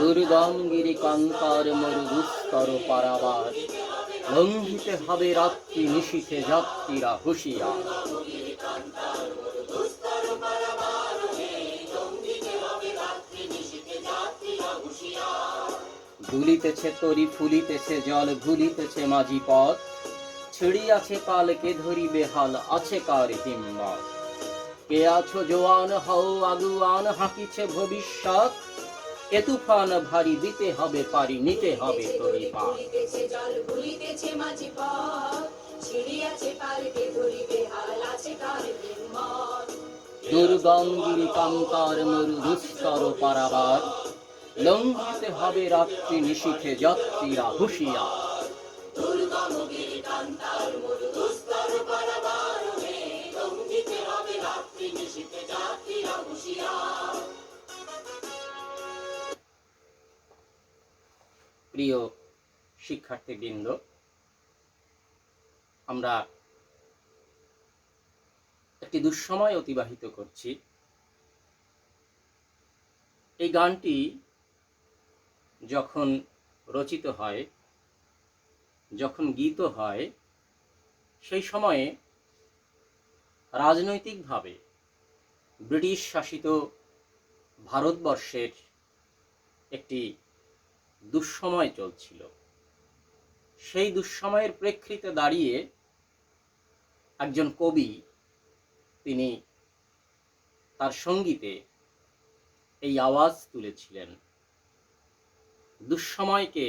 দুর্গম গিরিকান্তার মরুদুস্তর পারাবার, লঙ্ঘিতে হবে রাত্রি নিশীথে যাত্রীরা হুঁশিয়ার। দুলিতেছে তরি, ফুলিতেছে জল, ভুলিতেছে মাঝি পথ, ছিড়িয়াছে পালকে ধরিবে হাল, আছে কার হিম্মত। কে আছো জোয়ান, হও আগুয়ান, হাঁকিছে ভবিষ্যৎ, এ তুফান ভারী, দিতে হবে পারি, নিতে হবে তরি পার। দুর্গম গিরিকান্তার মরুদুস্তর পারাবার, লঙ্ঘিতে হবে রাত্রি নিশীথে যাত্রীরা হুঁশিয়ার। প্রিয় শিক্ষার্থীবৃন্দ, আমরা একটি দুঃসময় অতিবাহিত করছি। এই গানটি যখন রচিত হয়, যখন গীত হয়, সেই সময়ে রাজনৈতিকভাবে ব্রিটিশ শাসিত ভারতবর্ষের একটি দুঃসময় চলছিল। সেই দুঃসময়ের প্রেক্ষিতে দাঁড়িয়ে একজন কবি, তিনি তার সঙ্গীতে এই আওয়াজ তুলেছিলেন। দুঃসময়কে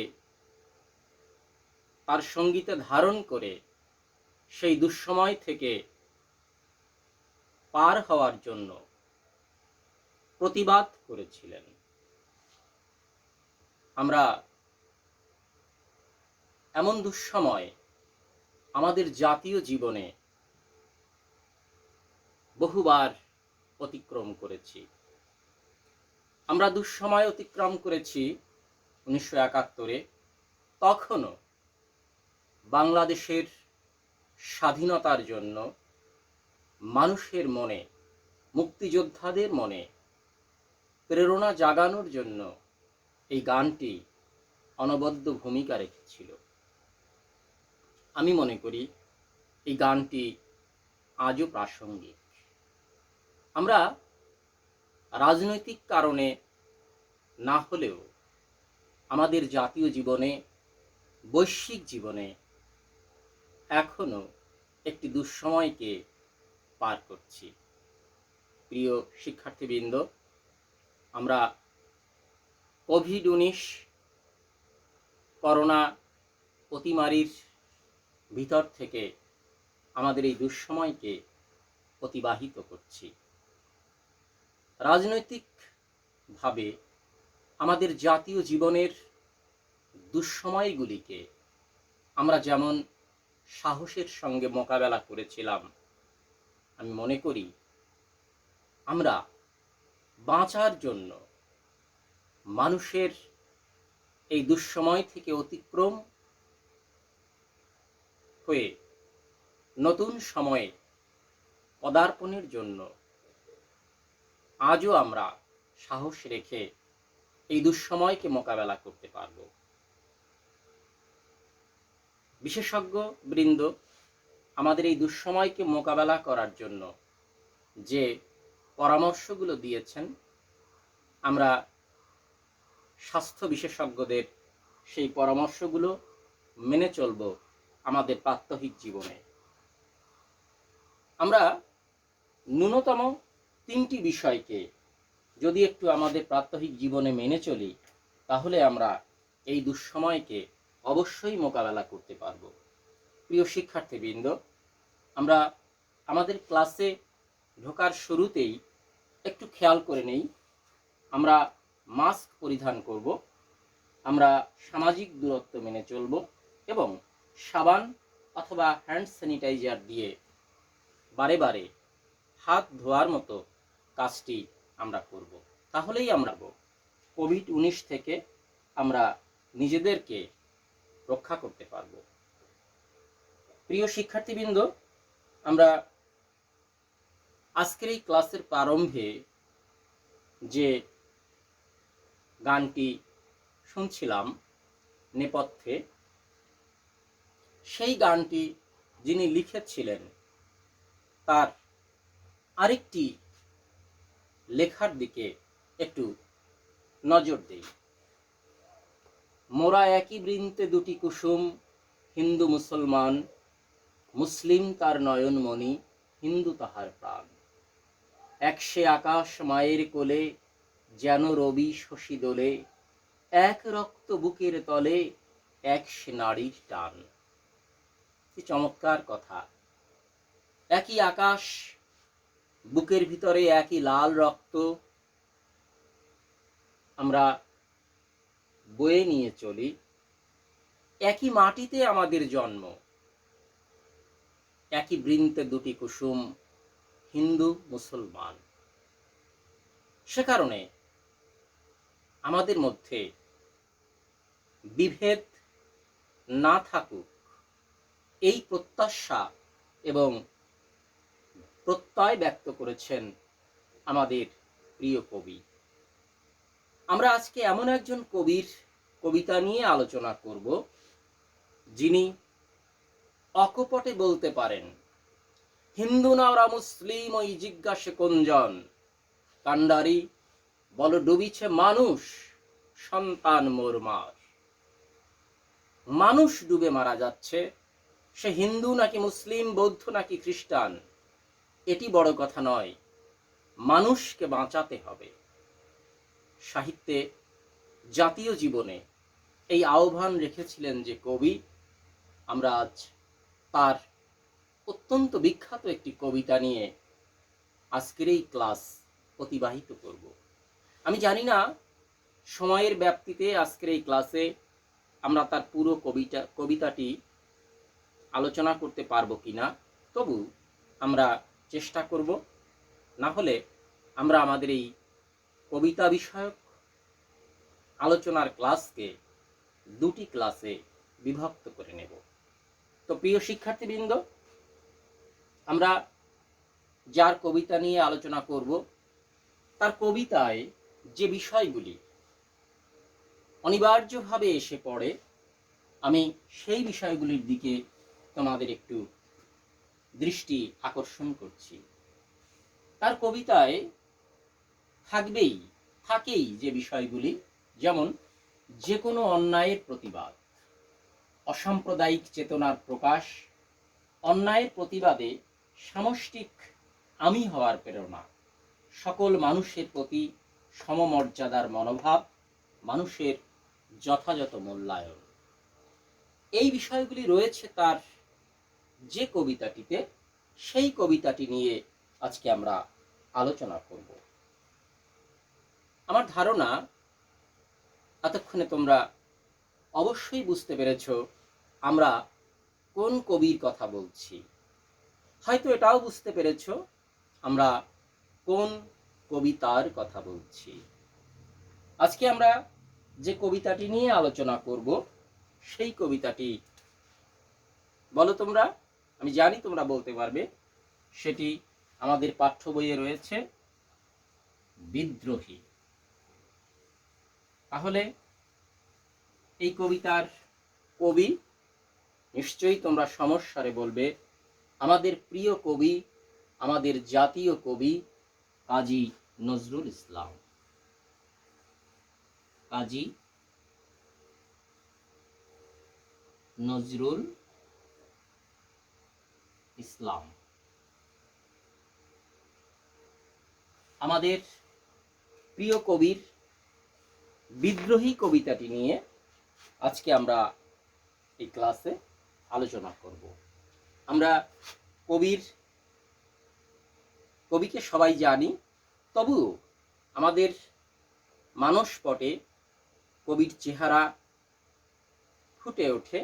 তার সঙ্গীতে ধারণ করে সেই দুঃসময় থেকে পার হওয়ার জন্য প্রতিবাদ করেছিলেন। আমরা এমন দুঃসময় আমাদের জাতীয় জীবনে বহুবার অতিক্রম করেছি। আমরা দুঃসময় অতিক্রম করেছি 1971-এ। তখনও বাংলাদেশের স্বাধীনতার জন্য মানুষের মনে, মুক্তিযোদ্ধাদের মনে প্রেরণা জাগানোর জন্য এই গানটি অনবদ্য ভূমিকা রেখেছিল। আমি মনে করি এই গানটি আজও প্রাসঙ্গিক। আমরা রাজনৈতিক কারণে না হলেও আমাদের জাতীয় জীবনে, বৈশ্বিক জীবনে এখনো একটি দুঃসময়কে পার করছি। প্রিয় শিক্ষার্থীবৃন্দ, আমরা কোভিড-19 করোনা অতিমারির ভিতর থেকে আমাদের এই দুঃসময়কে অতিবাহিত করছি। রাজনৈতিকভাবে আমাদের জাতীয় জীবনের দুঃসময়গুলিকে আমরা যেমন সাহসের সঙ্গে মোকাবেলা করেছিলাম, আমি মনে করি আমরা বাঁচার জন্য, মানুষের এই দুঃসময় থেকে অতিক্রম হয়ে নতুন সময়ে পদার্পণের জন্য আজও আমরা সাহস রেখে এই দুঃসময়কে মোকাবেলা করতে পারব। বিশেষজ্ঞ বৃন্দ আমাদের এই দুঃসময়কে মোকাবেলা করার জন্য যে পরামর্শগুলো দিয়েছেন, আমরা স্বাস্থ্য বিশেষজ্ঞদের সেই পরামর্শগুলো মেনে চলব আমাদের প্রাত্যহিক জীবনে। আমরা ন্যূনতম 3টি বিষয়কে যদি একটু আমাদের প্রাত্যহিক জীবনে মেনে চলি, তাহলে আমরা এই দুঃসময়কে অবশ্যই মোকাবেলা করতে পারব। প্রিয় শিক্ষার্থীবৃন্দ, আমরা আমাদের ক্লাসে ঢোকার শুরুতেই একটু খেয়াল করে নেই। আমরা মাস্ক পরিধান করব, আমরা সামাজিক দূরত্ব মেনে চলব এবং সাবান অথবা হ্যান্ড স্যানিটাইজার দিয়ে বারে বারে হাত ধোয়ার মতো কাজটি আমরা করব। তাহলেই আমরা কোভিড-19 থেকে আমরা নিজেদেরকে রক্ষা করতে পারব। প্রিয় শিক্ষার্থীবৃন্দ, আমরা আজকের এই ক্লাসের প্রারম্ভে যে গানটি শুনছিলাম নেপথ্যে, সেই গানটি যিনি লিখেছিলেন তার আরেকটি লেখার দিকে একটু নজর দেই। মোরা একই বৃন্তে দুটি কুসুম, হিন্দু মুসলমান, মুসলিম তার নয়নমণি, হিন্দু তাহার প্রাণ। এক সে আকাশ মায়ের কোলে, যেন রবি শশী দোলে, এক রক্ত বুকের তলে, এক সে নারীর টান। কি চমৎকার কথা! একই আকাশ, বুকের ভিতরে একই লাল রক্ত আমরা বয়ে নিয়ে চলি, একই মাটিতে আমাদের জন্ম, একই বৃন্তে দুটি কুসুম, হিন্দু মুসলমান। সে কারণে আমাদের মধ্যে বিভেদ না থাকুক, এই প্রত্যাশা এবং প্রত্যয় ব্যক্ত করেছেন আমাদের প্রিয় কবি। আমরা আজকে এমন একজন কবির কবিতা নিয়ে আলোচনা করব, যিনি অকপটে বলতে পারেন, হিন্দু না ওরা মুসলিম ওই জিজ্ঞাসে কোনজন, কান্ডারি বল ডুবিছে মানুষ, সন্তান মোর মার। মানুষ ডুবে মারা যাচ্ছে, সে হিন্দু নাকি মুসলিম, বৌদ্ধ নাকি খ্রিস্টান, এটি বড় কথা নয়, মানুষকে বাঁচাতে হবে। সাহিত্যে, জাতীয় জীবনে এই আহ্বান রেখেছিলেন যে কবি, আমরা আজ তার অত্যন্ত বিখ্যাত একটি কবিতা নিয়ে আজকের এই ক্লাস অতিবাহিত করব। আমি জানি না সময়ের ব্যাপ্তিতে আজকের এই ক্লাসে আমরা তার পুরো কবিতাটি আলোচনা করতে পারবো কিনা, তবু আমরা চেষ্টা করব। না হলে আমরা আমাদের এই কবিতা বিষয়ক আলোচনার ক্লাসকে দুটি ক্লাসে বিভক্ত করে নেব। তো প্রিয় শিক্ষার্থীবৃন্দ, আমরা যার কবিতা নিয়ে আলোচনা করব, তার কবিতায় যে বিষয়গুলি অনিবার্যভাবে এসে পড়ে, আমি সেই বিষয়গুলির দিকে তোমাদের একটু দৃষ্টি আকর্ষণ করছি। তার কবিতায় থাকেই যে বিষয়গুলি, যেমন যে কোনো অন্যায়ের প্রতিবাদ, অসাম্প্রদায়িক চেতনার প্রকাশ, অন্যায়ের প্রতিবাদে সামষ্টিক আমি হওয়ার প্রেরণা, সকল মানুষের প্রতি সমমর্যাদার মনোভাব, মানুষের যথাযথ মূল্যায়ন, এই বিষয়গুলি রয়েছে তার যে কবিতাটিতে। সেই কবিতাটি নিয়ে আজকে আমরা আলোচনা করব। আমার ধারণা এতক্ষণে তোমরা অবশ্যই বুঝতে পেরেছ আমরা কোন কবির কথা বলছি। হয়তো এটাও বুঝতে পেরেছ আমরা কোন কবিতার কথা বলছি। আজকে আমরা যে কবিতাটি নিয়ে আলোচনা করব, সেই কবিতাটি বলো তোমরা, আমি জানি তোমরা বলতে পারবে। সেটি আমাদের পাঠ্য বইয়ে রয়েছে, বিদ্রোহী। তাহলে এই কবিতার কবি নিশ্চয়ই তোমরা সমস্যারে বলবে, আমাদের প্রিয় কবি, আমাদের জাতীয় কবি কাজী নজরুল ইসলাম। কাজী নজরুল ইসলাম আমাদের প্রিয় কবির বিদ্রোহী কবিতাটি নিয়ে আজকে আমরা এই ক্লাসে আলোচনা করব। আমরা কবিকে সবাই জানি, তবুও আমাদের মানসপটে কবির চেহারা ফুটে ওঠে।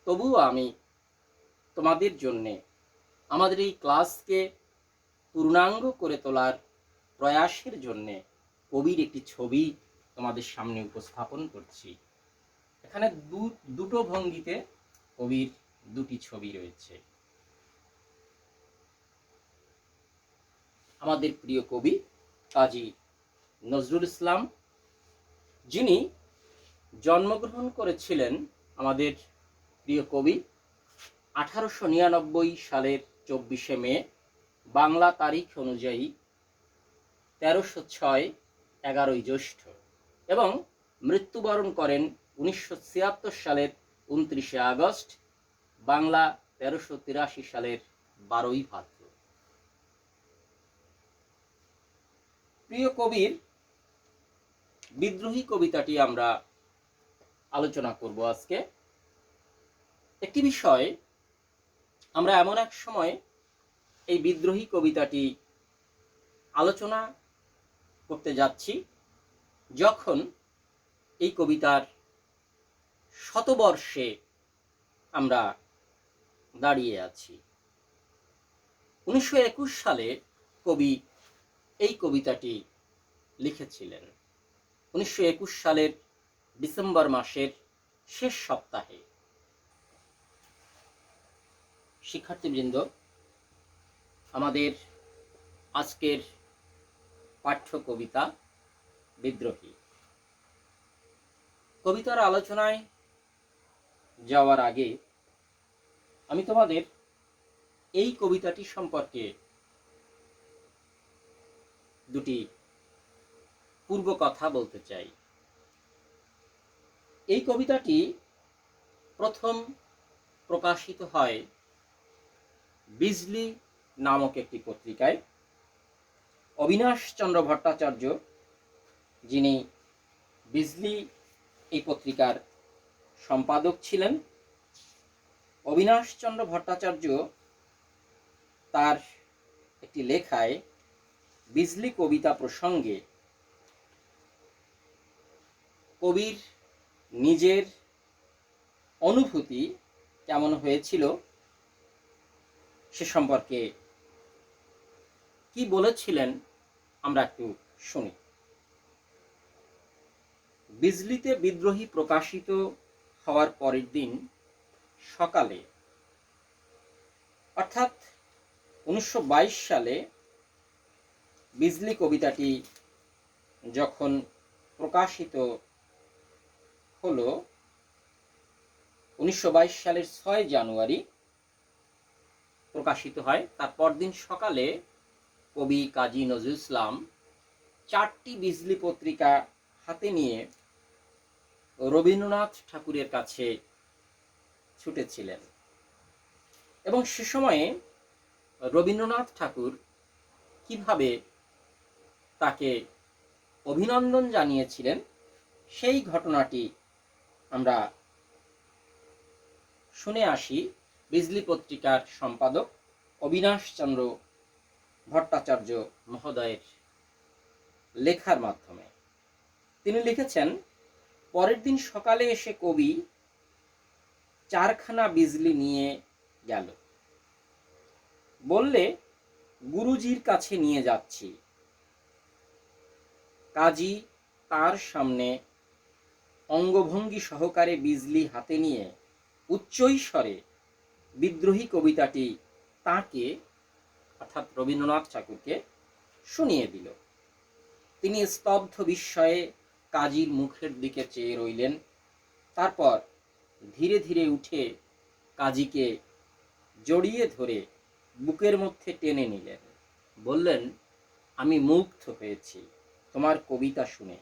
তবুও আমি তোমাদের জন্যে আমাদের এই ক্লাসকে পূর্ণাঙ্গ করে তোলার প্রয়াসের জন্যে কবির একটি ছবি তোমাদের সামনে উপস্থাপন করছি। এখানে দুটো ভঙ্গিতে কবির দুটি ছবি রয়েছে। আমাদের প্রিয় কবি কাজী নজরুল ইসলাম, যিনি জন্মগ্রহণ করেছিলেন আমাদের প্রিয় কবি 1899 সালের 24শে মে, বাংলা তারিখ অনুযায়ী 1306 11ই জ্যৈষ্ঠ, এবং মৃত্যুবরণ করেন 1976 সালের 29শে আগস্ট, বাংলা 1383 সালের 12ই ভাদ্র। প্রিয় কবির বিদ্রোহী কবিতাটি আমরা আলোচনা করব আজকে। একটি বিষয়, আমরা এমন এক সময় এই বিদ্রোহী কবিতাটি আলোচনা করতে যাচ্ছি যখন এই কবিতার শতবর্ষে আমরা দাঁড়িয়ে আছি। 1921 সালে কবি এই কবিতাটি লিখেছিলেন, 1921 সালের ডিসেম্বর মাসের শেষ সপ্তাহে। শিক্ষার্থীবৃন্দ, আমাদের আজকের পাঠ্য কবিতা বিদ্রোহী। কবিতার আলোচনায় যাওয়ার আগে আমি তোমাদের এই কবিতাটি সম্পর্কে দুটি পূর্ব কথা বলতে চাই। এই কবিতাটি প্রথম প্রকাশিত হয় বিজলি নামক একটি পত্রিকায়। অবিনাশ চন্দ্র ভট্টাচার্য, যিনি বিজলি এই পত্রিকার সম্পাদক ছিলেন, অবিনাশ চন্দ্র ভট্টাচার্য তার একটি লেখায় বিজলি কবিতা প্রসঙ্গে কবির নিজের অনুভূতি কেমন হয়েছিল সে সম্পর্কে কি বলেছিলেন আমরা একটু শুনি। বিজলিতে বিদ্রোহী প্রকাশিত হওয়ার পরের দিন সকালে, অর্থাৎ 1922 সালে বিজলি কবিতাটি যখন প্রকাশিত হলো, 1922 সালের 6 জানুয়ারি প্রকাশিত হয়। তার পরদিন সকালে কবি কাজী নজরুল ইসলাম 4টি বিজলি পত্রিকা হাতে নিয়ে রবীন্দ্রনাথ ঠাকুরের কাছে ছুটেছিলেন, এবং সে সময়ে রবীন্দ্রনাথ ঠাকুর কিভাবে তাকে অভিনন্দন জানিয়েছিলেন সেই ঘটনাটি আমরা শুনে আসি বিজলি পত্রিকার সম্পাদক অবিনাশ চন্দ্র ভট্টাচার্য মহোদয়ের লেখার মাধ্যমে। তিনি লিখেছেন, পরের দিন সকালে এসে কবি 4খানা বিজলি নিয়ে গেল, বললে গুরুজির কাছে নিয়ে যাচ্ছি। কাজী তার সামনে অঙ্গভঙ্গি সহকারে বিজলি হাতে নিয়ে উচ্চৈস্বরে বিদ্রোহী কবিতাটি তাকে, অর্থাৎ রবীন্দ্রনাথ ঠাকুরকে শুনিয়ে দিল। তিনি স্তব্ধ বিস্ময়ে কাজীর মুখের দিকে চেয়ে রইলেন। তারপর ধীরে ধীরে উঠে কাজীকে জড়িয়ে ধরে বুকের মধ্যে টেনে নিলেন, বললেন, আমি মুগ্ধ হয়েছি তোমার কবিতা শুনে।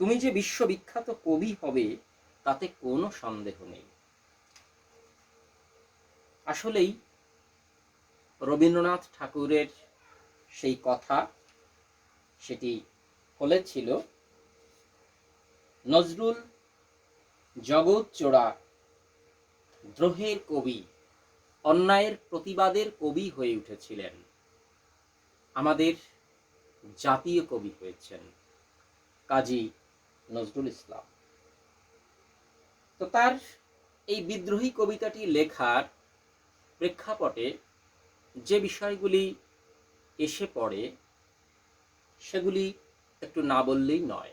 তুমি যে বিশ্ববিখ্যাত কবি হবে তাতে কোনো সন্দেহ নেই। আসলেই রবীন্দ্রনাথ ঠাকুরের সেই কথা সেটি বলেছিল, নজরুল জগৎ জোড়া দ্রোহের কবি, অন্যায়ের প্রতিবাদের কবি হয়ে উঠেছিলেন, আমাদের জাতীয় কবি হয়েছেন কাজী নজরুল ইসলাম। তো তার এই বিদ্রোহী কবিতাটি লেখার প্রেক্ষাপটে যে বিষয়গুলি এসে পড়ে সেগুলি একটু না বললেই নয়।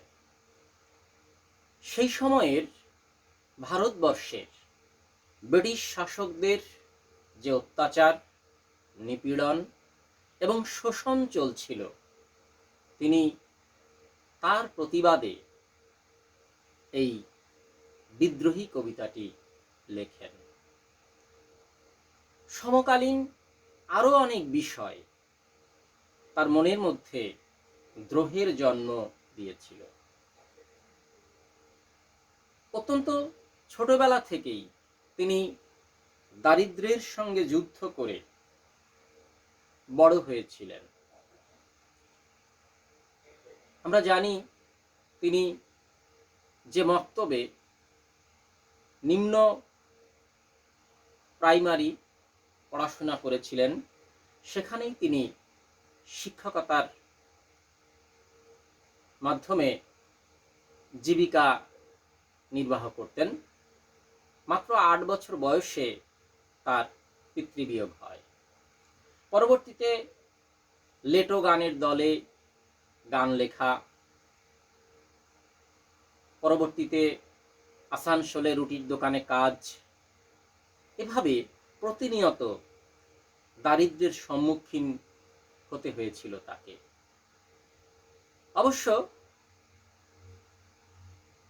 সেই সময়ের ভারতবর্ষের ব্রিটিশ শাসকদের যে অত্যাচার, নিপীড়ন এবং শোষণ চলছিল, তিনি তার প্রতিবাদে এই বিদ্রোহী কবিতাটি লেখেন। সমকালীন আরো অনেক বিষয় তার মনের মধ্যে দ্রোহের জন্ম দিয়েছিল। অত্যন্ত ছোটবেলা থেকেই তিনি দারিদ্র্যের সঙ্গে যুদ্ধ করে বড় হয়েছিলেন। আমরা জানি তিনি যে মক্তবে নিম্ন প্রাইমারি পড়াশোনা করেছিলেন, সেখানেই তিনি শিক্ষকতার মাধ্যমে জীবিকা নির্বাহ করতেন। মাত্র 8 বছর বয়সে তার পিতৃবিয়োগ হয়। পরবর্তীতে লেটো গানের দলে গান লেখা, পরবর্তীতে আসানসোলে রুটির দোকানে কাজ, এভাবে প্রতিনিয়ত দারিদ্র্যের সম্মুখীন হতে হয়েছিল তাকে। অবশ্য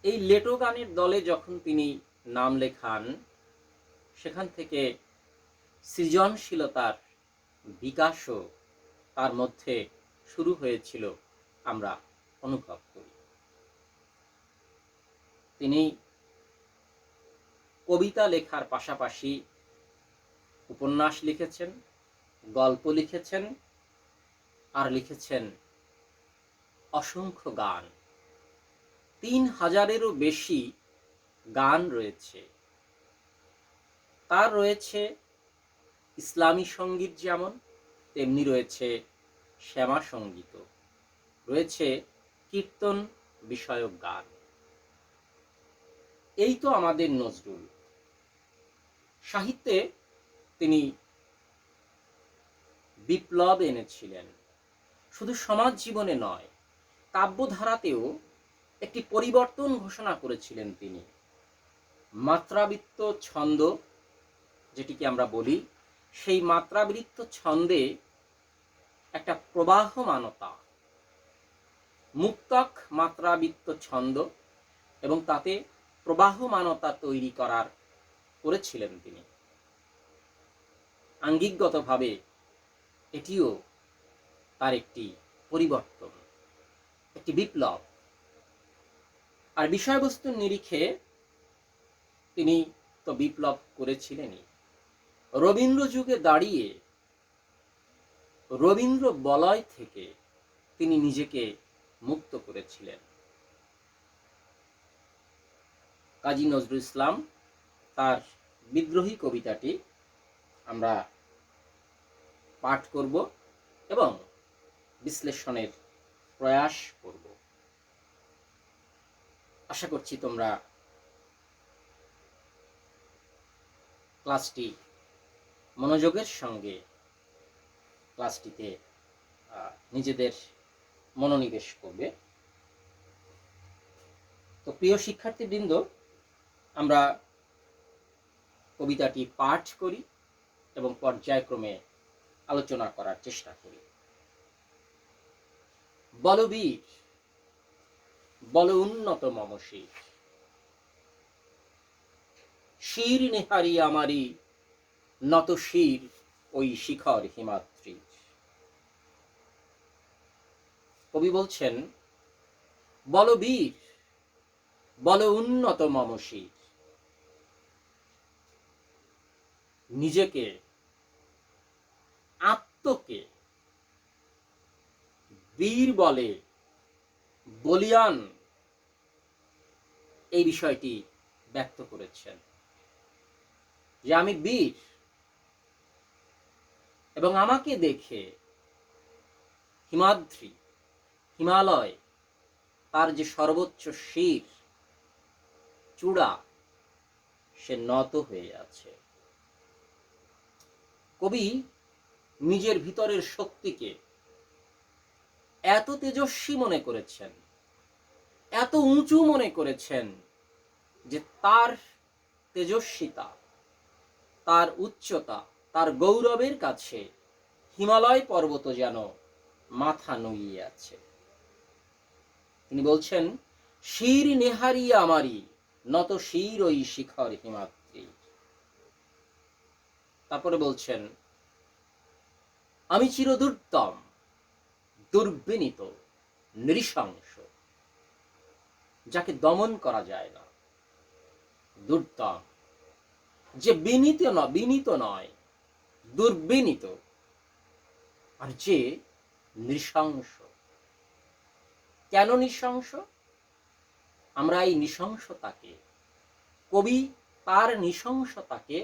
এই লেটো গানের দলে যখন তিনি নাম লেখান, সেখান থেকে সৃজনশীলতার বিকাশও তার মধ্যে শুরু হয়েছিল, আমরা অনুভব করি। তিনি কবিতা লেখার পাশাপাশি উপন্যাস লিখেছেন, গল্প লিখেছেন, আর লিখেছেন অসংখ্য গান। 3000-এরও বেশি গান রয়েছে। তার রয়েছে ইসলামী সঙ্গীত, যেমন তেমনি রয়েছে শ্যামা সঙ্গীত, রয়েছে কীর্তন বিষয়ক গান। এই তো আমাদের নজরুল। সাহিত্যে তিনি বিপ্লব এনেছিলেন। শুধু সমাজ জীবনে নয়, কাব্যধারাতেও একটি পরিবর্তন ঘোষণা করেছিলেন তিনি। মাত্রাবৃত্ত ছন্দ যেটিকে আমরা বলি, সেই মাত্রাবৃত্ত ছন্দে একটা প্রবাহমানতা, মুক্তক মাত্রাবৃত্ত ছন্দ, এবং তাতে প্রবাহমানতা তৈরি করেছিলেন তিনি। আঙ্গিকগতভাবে এটিও তার একটি পরিবর্তন, একটি বিপ্লব। আর বিষয়বস্তুর নিরিখে তিনি তো বিপ্লব করেছিলেনই। রবীন্দ্র যুগে দাঁড়িয়ে রবীন্দ্র বলয় থেকে তিনি নিজেকে মুক্ত করেছিলেন। কাজী নজরুল ইসলাম তার বিদ্রোহী কবিতাটি আমরা পাঠ করব এবং বিশ্লেষণের প্রয়াস করব। আশা করছি তোমরা ক্লাসটি মনোযোগের সঙ্গে ক্লাসটিতে নিজেদের মনোনিবেশ করবে। তো প্রিয় শিক্ষার্থীবৃন্দ, আমরা কবিতাটি পাঠ করি এবং পর্যায়ক্রমে আলোচনা করার চেষ্টা করি। বলবীর বল উন্নত মম শির, শির নেহারি আমারি নত শির ওই শিখর হিমাদ্রি। কবি বলছেন, বলবীর বল উন্নত মম শির, নিজেকে, আত্মকে বীর বলে, বলিয়ান, এই বিষয়টি ব্যক্ত করেছেন যে আমি বীর, এবং আমাকে দেখে হিমাদ্রি, হিমালয়, তার যে সর্বোচ্চ শির চূড়া, সে নত হয়ে আছে। কবি নিজের ভিতরের শক্তিকে এত তেজস্বী মনে করেছেন, এত উঁচু মনে করেছেন, যে তার তেজস্বিতা, তার উচ্চতা, তার গৌরবের কাছে হিমালয় পর্বত যেন মাথা নুইয়ে আছে। তিনি বলছেন, শির নেহারি আমারি নত শির ওই শিখর হিমাদ্রি। তারপরে বলছেন, আমি চিরদুর্দম, দুর্বিনীত, নৃশংস, যাকে দমন করা যায় না। দুর্দম, যে বিনীত নয়, দুর্বিনীত, আর যে নৃশংস। কেন নৃশংস? আমরা এই নৃশংসতাকে, কবি তার নৃশংসতাকে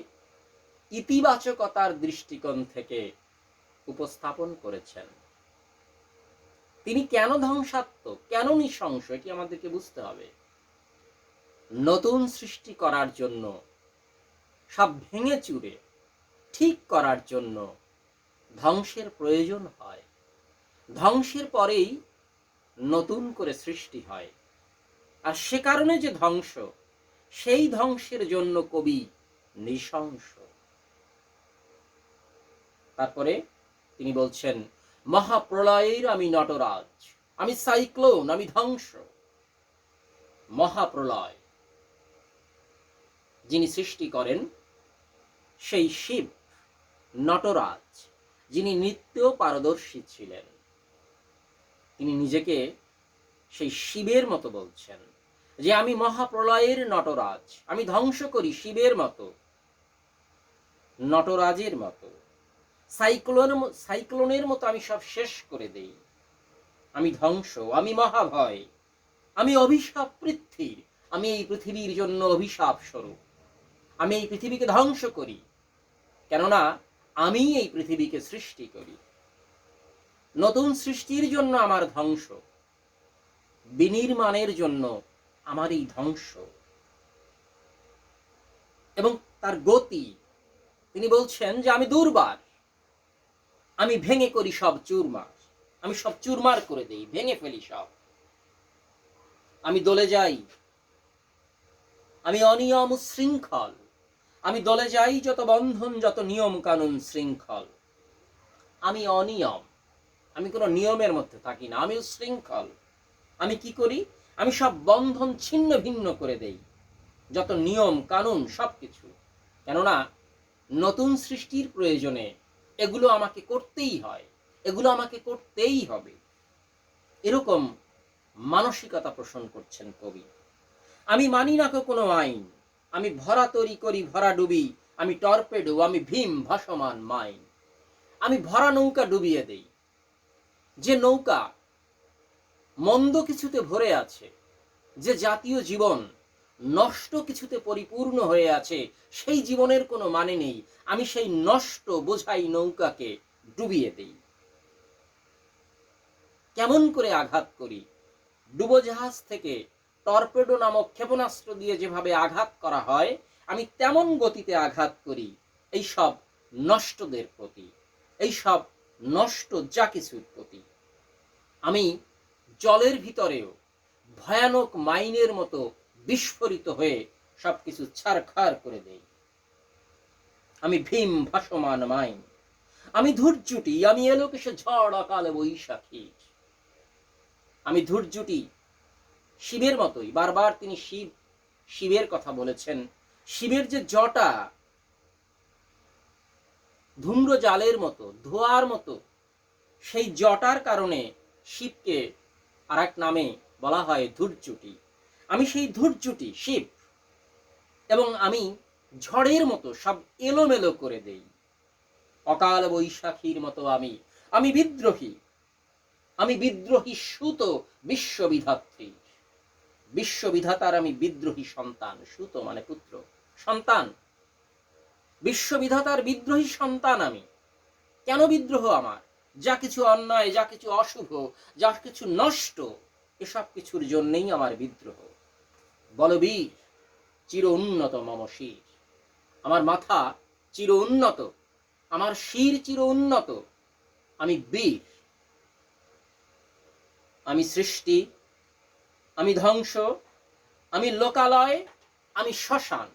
ইতিবাচকতার দৃষ্টিকোণ থেকে উপস্থাপন করেছেন। তিনি কেন ধ্বংসাত্মক, কেন নৃশংস, এটি আমাদেরকে বুঝতে হবে। নতুন সৃষ্টি করার জন্য, সব ভেঙে চুরে ঠিক করার জন্য ধ্বংসের প্রয়োজন হয়। ধ্বংসের পরেই নতুন করে সৃষ্টি হয়। আর সে কারণে যে ধ্বংস, সেই ধ্বংসের জন্য কবি নৃশংস। তারপরে তিনি বলছেন, মহাপ্রলয়ের আমি নটরাজ, আমি সাইক্লোন, আমি ধ্বংস। মহাপ্রলয় যিনি সৃষ্টি করেন সেই শিব নটরাজ, যিনি নৃত্যেও পারদর্শী ছিলেন। তিনি নিজেকে সেই শিবের মতো বলছেন যে আমি মহাপ্রলয়ের নটরাজ, আমি ধ্বংস করি শিবের মতো, নটরাজের মতো, সাইক্লোনের মতো আমি সব শেষ করে দেই। আমি ধ্বংস, আমি মহাভয়, আমি অভিশাপ পৃথ্বীর, আমি এই পৃথিবীর জন্য অভিশাপ স্বরূপ। আমি এই পৃথিবীকে ধ্বংস করি, কেননা আমি এই পৃথিবীকে সৃষ্টি করি। নতুন সৃষ্টির জন্য আমার ধ্বংস, বিনির্মাণের জন্য আমার এই ধ্বংস। এবং তার গতি, তিনি বলছেন যে আমি দুর্বার, আমি ভেঙে করি সব চুরমার, আমি সব চুরমার করে দেই, ভেঙে ফেলি সব। আমি দলে যাই, আমি অনিয়ম শৃঙ্খল, আমি দলে যাই যত বন্ধন, যত নিয়ম কানুন শৃঙ্খল। আমি অনিয়ম, আমি কোনো নিয়মের মধ্যে থাকি না, আমি উশৃঙ্খল। আমি কি করি? আমি সব বন্ধন ছিন্ন ভিন্ন করে দেই, যত নিয়ম কানুন সবকিছু। কেননা নতুন সৃষ্টির প্রয়োজনে এগুলো আমাকে করতেই হয়, এগুলো আমাকে করতেই হবে। এরকম মানসিকতা পোষণ করছেন কবি। আমি মানি না কোনো আইন, আমি ভরা তরি করি ভরা ডুবি, আমি টর্পেডো, আমি ভীম ভাসমান মাইন। আমি ভরা নৌকা ডুবিয়ে দেই। যে নৌকা মন্দ কিছুতে ভরে আছে, যে জাতীয় জীবন নষ্ট কিছুতে পরিপূর্ণ হয়ে আছে, সেই জীবনের কোনো মানে নেই। আমি সেই নষ্ট বোঝাই নৌকাকে ডুবিয়ে দেই। কেমন করে আঘাত করি? ডুবোজাহাজ থেকে টর্পেডো নামক ক্ষেপণাস্ত্র দিয়ে যেভাবে আঘাত করা হয়, আমি তেমন গতিতে আঘাত করি এই সব নষ্টদের প্রতি, এই সব নষ্ট যা কিছুর প্রতি। আমি জলের ভিতরেও ভয়ানক মাইনের মতো বিস্ফোরিত হয়ে সবকিছু ছারখার করে দেই। আমি ভীম ভাসমান মাইন, আমি ধূর্যুটি, আমি এলোকেশে ঝড় অকাল বৈশাখী। আমি ধূর্যুটি, শিবের মতোই। বারবার তিনি শিবের কথা বলেছেন। শিবের যে জটা ধূম্র জালের মতো, ধোঁয়ার মতো, সেই জটার কারণে শিবকে আর এক নামে বলা হয় ধূর্যুটি। আমি সেই ধূর্যুটি শিব, এবং আমি ঝড়ের মতো সব এলোমেলো করে দেই। অকাল বৈশাখীর মতো আমি বিদ্রোহী, আমি বিদ্রোহী সুত বিশ্ববিধাত্রী, বিশ্ববিধাতার আমি বিদ্রোহী সন্তান। সুত মানে পুত্র, সন্তান, বিশ্ববিধাতার বিদ্রোহী সন্তান আমি। কেন বিদ্রোহ আমার? যা কিছু অন্যায়, যা কিছু অশুভ, যা কিছু নষ্ট, এসব কিছুর জন্যই আমার বিদ্রোহ। বলবীর চির উন্নত মম শির, আমার মাথা চির উন্নত, আমার শির চির উন্নত। আমি বীর, আমি সৃষ্টি, আমি ধ্বংস, আমি লোকালয়, আমি শ্মশান।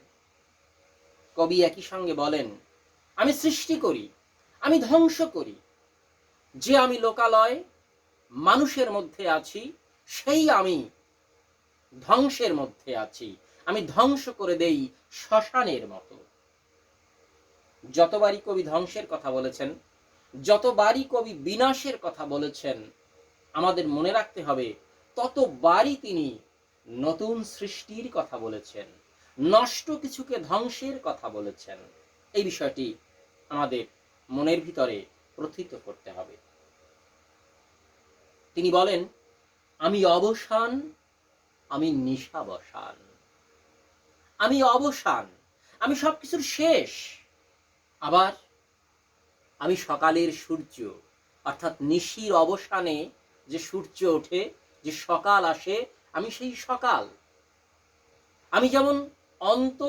কবি একই সঙ্গে বলেন, আমি সৃষ্টি করি, আমি ধ্বংস করি। যে আমি লোকালয়, মানুষের মধ্যে আছি, সেই আমি ধ্বংসের মধ্যে আছি। আমি ধ্বংস করে দেই শ্মশানের মতো। যতবারই কবি ধ্বংসের কথা বলেছেন, যতবারই কবি বিনাশের কথা বলেছেন, আমাদের মনে রাখতে হবে ততবারই তিনি নতুন সৃষ্টির কথা বলেছেন, নষ্ট কিছুকে ধ্বংসের কথা বলেছেন। এই বিষয়টি আমাদের মনের ভিতরে প্রথিত করতে হবে। তিনি বলেন, আমি অবসান, আমি নিশাবসান। আমি অবসান, আমি সবকিছুর শেষ। আবার আমি সকালের সূর্য, অর্থাৎ নিশির অবসানে যে সূর্য ওঠে, যে সকাল আসে, আমি সেই সকাল। আমি যেমন অন্ত,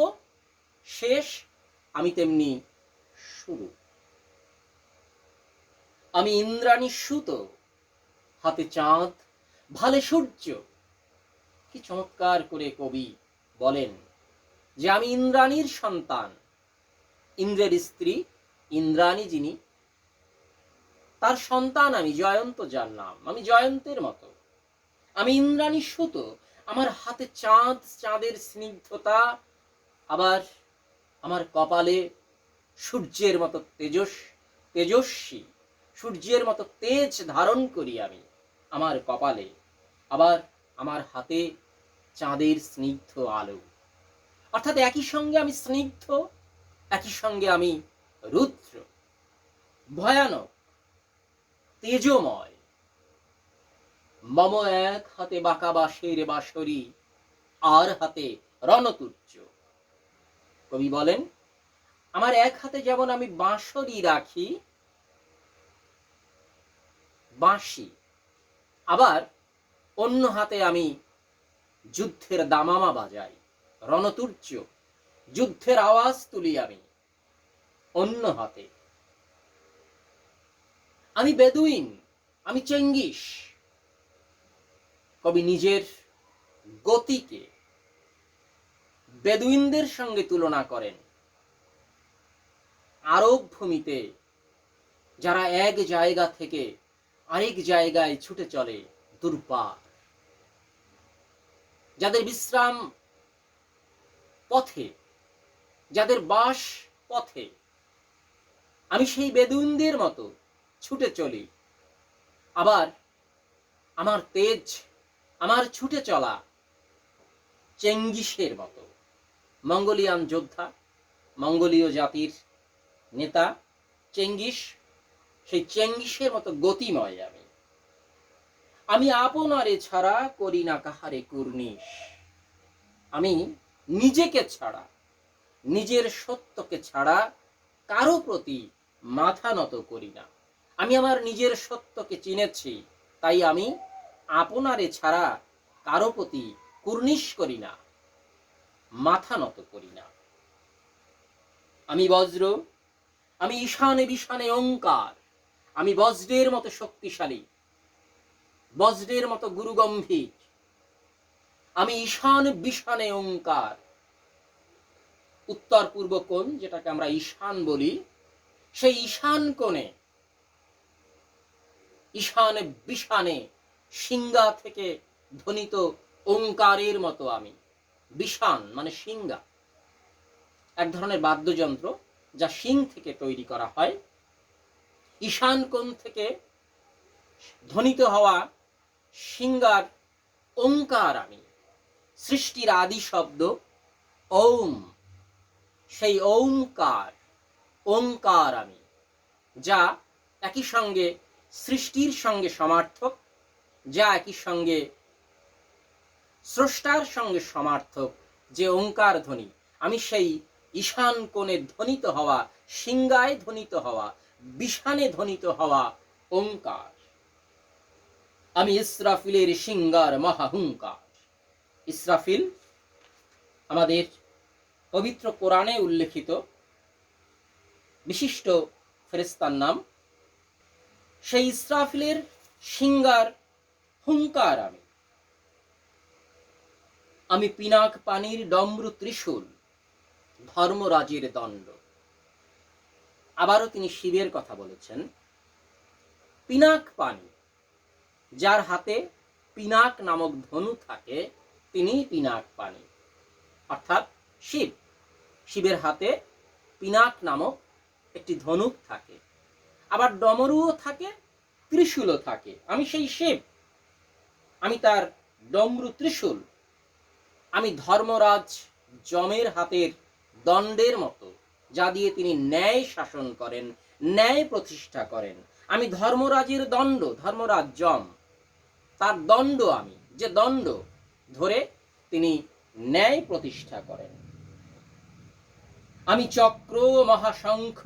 শেষ, আমি তেমনি শুরু। আমি ইন্দ্রাণী সুত, হাতে চাঁদ, ভালে সূর্য। কি চমৎকার করে কবি বলেন যে আমি ইন্দ্রাণীর সন্তান। ইন্দ্রের স্ত্রী ইন্দ্রাণী যিনি, তার সন্তান আমি, জয়ন্ত যার নাম, আমি জয়ন্তের মতো। আমি ইন্দ্রাণী সুত, আমার হাতে চাঁদ, চাঁদের স্নিগ্ধতা, আবার আমার কপালে সূর্যের মতো তেজস্বী, সূর্যের মতো তেজ ধারণ করি আমি আমার কপালে, আবার আমার হাতে চাঁদের স্নিগ্ধ আলো। অর্থাৎ একই সঙ্গে আমি স্নিগ্ধ, একই সঙ্গে আমি রুদ্র, ভয়ানক, তেজময়। মম এক হাতে বাঁকা বাঁশের বাঁশরি, আর হাতে রণতুর্য। কবি বলেন, আমার এক হাতে যেমন আমি বাঁশরি রাখি, বাঁশি, আবার অন্য হাতে আমি যুদ্ধের দামামা বাজাই, রণতুর্য, যুদ্ধের আওয়াজ তুলি আমি অন্য হাতে। আমি বেদুইন, আমি চেঙ্গিস। কবি নিজের গতিকে বেদুইনদের সঙ্গে তুলনা করেন। আরব ভূমিতে যারা এক জায়গা থেকে আরেক জায়গায় ছুটে চলে দুর্বার, যাদের বিশ্রাম পথে, যাদের বাস পথে, আমি সেই বেদুইনদের মতো ছুটে চলি। আবার আমার তেজ, আমার ছুটে চলা চেঙ্গিসের মতো, মঙ্গোলিয়ান যোদ্ধা, মঙ্গোলীয় জাতির নেতা চেঙ্গিস, সেই চেঙ্গিসের মতো গতিময় আমি। আমি আপনারে ছাড়া করি না কাহারে কুর্নিশ। আমি নিজেকে ছাড়া, নিজের সত্যকে ছাড়া কারো প্রতি মাথা নত করি না। আমি আমার নিজের সত্যকে চিনেছি, তাই আমি আপনারে ছাড়া কারো প্রতি কুর্নিশ করি না, মাথা নত করি না। আমি বজ্র, আমি ঈশানে বিশানে ওঙ্কার। আমি বজ্রের মতো শক্তিশালী, বজ্রের মতো গুরুগম্ভীর। আমি ঈশান বিশানে ওঙ্কার। উত্তর পূর্ব কোণ, যেটাকে আমরা ঈশান বলি, সেই ঈশান কোণে, ঈশানে বিশানে সিংহা থেকে ধ্বনিত ওঙ্কারের মতো আমি। বিশান মানে সিংহা, এক ধরনের বাদ্যযন্ত্র যা শিং থেকে তৈরি করা হয়। ঈশান কোণ থেকে ধ্বনিত হওয়া সিংহার ওঙ্কার আমি। সৃষ্টির আদি শব্দ ওম, সেই ওঙ্কার আমি, যা একই সঙ্গে সৃষ্টির সঙ্গে সমার্থক, যা একই সঙ্গে স্রষ্টার সঙ্গে সমার্থক। যে ওঙ্কার ধ্বনি, আমি সেই ঈশান কোণে ধ্বনিত হওয়া, সিংহায় ধ্বনিত হওয়া, বিশানে ধ্বনিত হওয়া ওঙ্কার। আমি ইসরাফিলের সিংহার মহাহুঙ্কার। ইসরাফিল আমাদের পবিত্র কোরআনে উল্লেখিত বিশিষ্ট ফেরেশতার নাম। সেই ইসরাফিলের সিংহার হুঙ্কার আমি। আমি পিনাক পানির ডমরু ত্রিশূল, ধর্মরাজের দণ্ড। আবারও তিনি শিবের কথা বলেছেন। পিনাক পানি, যার হাতে পিনাক নামক ধনু থাকে, তিনি পিনাক পানি। অর্থাৎ শিব। শিবের হাতে পিনাক নামক একটি ধনুক থাকে, আবার ডমরুও থাকে, ত্রিশূলও থাকে। আমি সেই শিব, আমি তার ডমরু ত্রিশূল। আমি ধর্মরাজ যমের হাতের দণ্ডের মতো, যা দিয়ে তিনি ন্যায় শাসন করেন, ন্যায় প্রতিষ্ঠা করেন। আমি ধর্মরাজের দণ্ড, ধর্মরাজ যম তার দণ্ড, আমি যে দণ্ড ধরে তিনি ন্যায় প্রতিষ্ঠা করেন। আমি চক্র মহাশঙ্খ,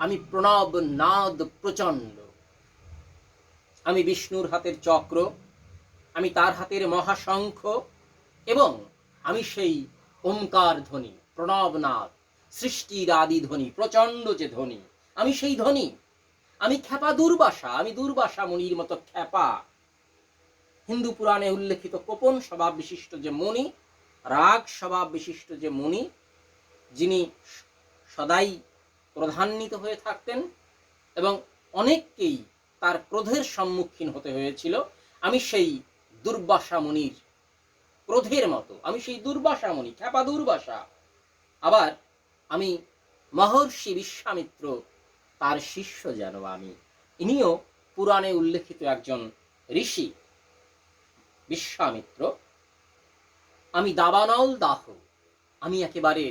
আমি প্রণব নাদ প্রচণ্ড। আমি বিষ্ণুর হাতের চক্র, আমি তার হাতের মহাশঙ্খ, এবং আমি সেই ওঙ্কার ধ্বনি, প্রণব নাদ, সৃষ্টির আদি ধ্বনি, প্রচণ্ড যে ধ্বনি, আমি সেই ধ্বনি। আমি খ্যাপা দুর্বাসা, আমি দুর্বাসা মুনির মতো খ্যাপা। হিন্দু পুরাণে উল্লেখিত কোপন স্বভাব বিশিষ্ট যে মুনি, রাগ স্বভাব বিশিষ্ট যে মুনি, যিনি সদাই ক্রোধান্বিত হয়ে থাকতেন এবং অনেককেই তার ক্রোধের সম্মুখীন হতে হয়েছিল, আমি সেই দুর্বাসা মুনির ক্রোধের মতো, আমি সেই দুর্বাসা মুনি, খ্যাপা দুর্বাসা। আবার আমি মহর্ষি বিশ্বামিত্র, তার শিষ্য যেন আমি। ইনিও পুরাণে উল্লেখিত একজন ঋষি, বিশ্বামিত্র। আমি দাবানল দাহ, আমি একেবারে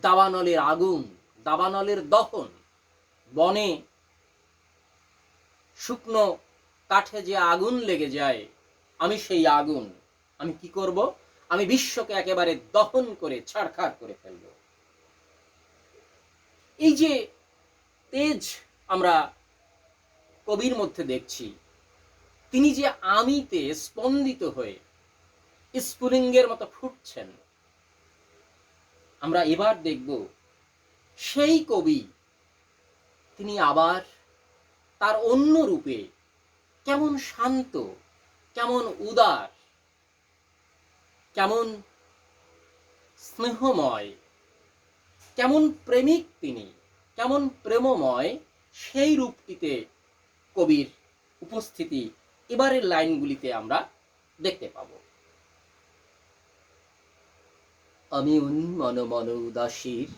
দাবানলের আগুন, দাবানলের দহন। বনে শুকনো কাঠে যে আগুন লেগে যায়, আমি সেই আগুন। আমি কি করব? আমি বিশ্বকে একেবারে দহন করে ছাড়খাড় করে ফেলব। এই যে তেজ আমরা কবির মধ্যে দেখছি, তিনি যে আমিতে স্পন্দিত হয়ে স্ফুলিঙ্গের মতো ফুটছেন, আমরা এবার দেখব সেই কবি তিনি আবার তার অন্য রূপে কেমন শান্ত, কেমন উদার, কেমন স্নেহময়, কেমন প্রেমিক তিনি, কেমন প্রেমময়, সেই রূপটিতে কবির উপস্থিতি এবারের লাইনগুলিতে আমরা দেখতে পাব। আমি উন্মন মন উদাসীর,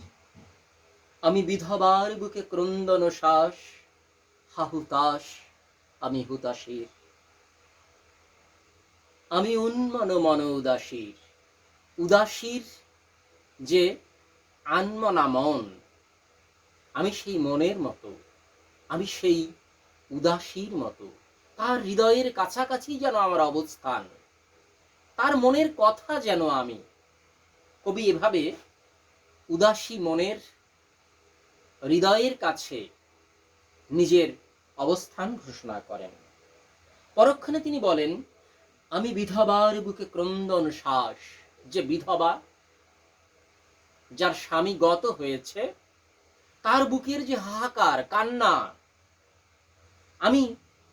আমি বিধবার বুকে ক্রন্দন শ্বাস, হাহুতাস আমি হুতাশীর। আমি উন্মন মন উদাসীর, উদাসীর যে আনমনা মন, আমি সেই মনের মতো, আমি সেই উদাসীর মতো। তার হৃদয়ের কাছাকাছি যেন আমার অবস্থান, তার মনের কথা যেন আমি। কবি এভাবে উদাসী মনের হৃদয়ের কাছে নিজের অবস্থান ঘোষণা করেন। পরক্ষণে তিনি বলেন, আমি বিধবার বুকে ক্রন্দন শ্বাস। যে বিধবা, যার স্বামী গত হয়েছে, তার বুকের যে হাহাকার, কান্না, আমি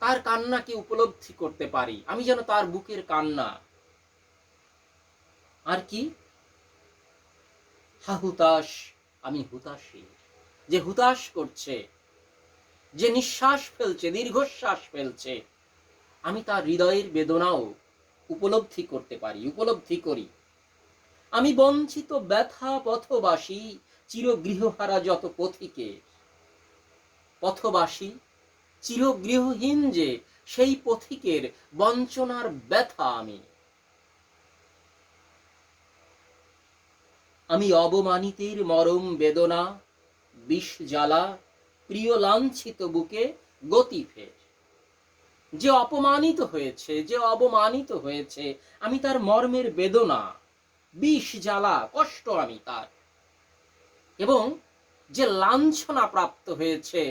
তার কান্নাকে উপলব্ধি করতে পারি। আমি যেন তার বুকের কান্না। আর কি? হাহুতাস আমি হুতাশী, যে হুতাশ করছে, যে নিঃশ্বাস ফেলছে, দীর্ঘশ্বাস ফেলছে, আমি তার হৃদয়ের বেদনাও উপলব্ধি করতে পারি, উপলব্ধি করি। আমি বঞ্চিত ব্যথা পথবাসী, চিরগৃহহারা যত পথিকে। পথবাসী, চিরগৃহহীন যে সেই পথিকের বঞ্চনার ব্যথা আমি। আমি অবমানিতের মরম বেদনা, বিষ জ্বালা, প্রিয় লাঞ্ছিত বুকে গতি ফের। যে অপমানিত হয়েছে, যে অবমানিত হয়েছে, আমি তার মর্মের বেদনা, বিষ জ্বালা, কষ্ট আমি তার। এবং যে লাঞ্ছনা প্রাপ্ত হয়েছে,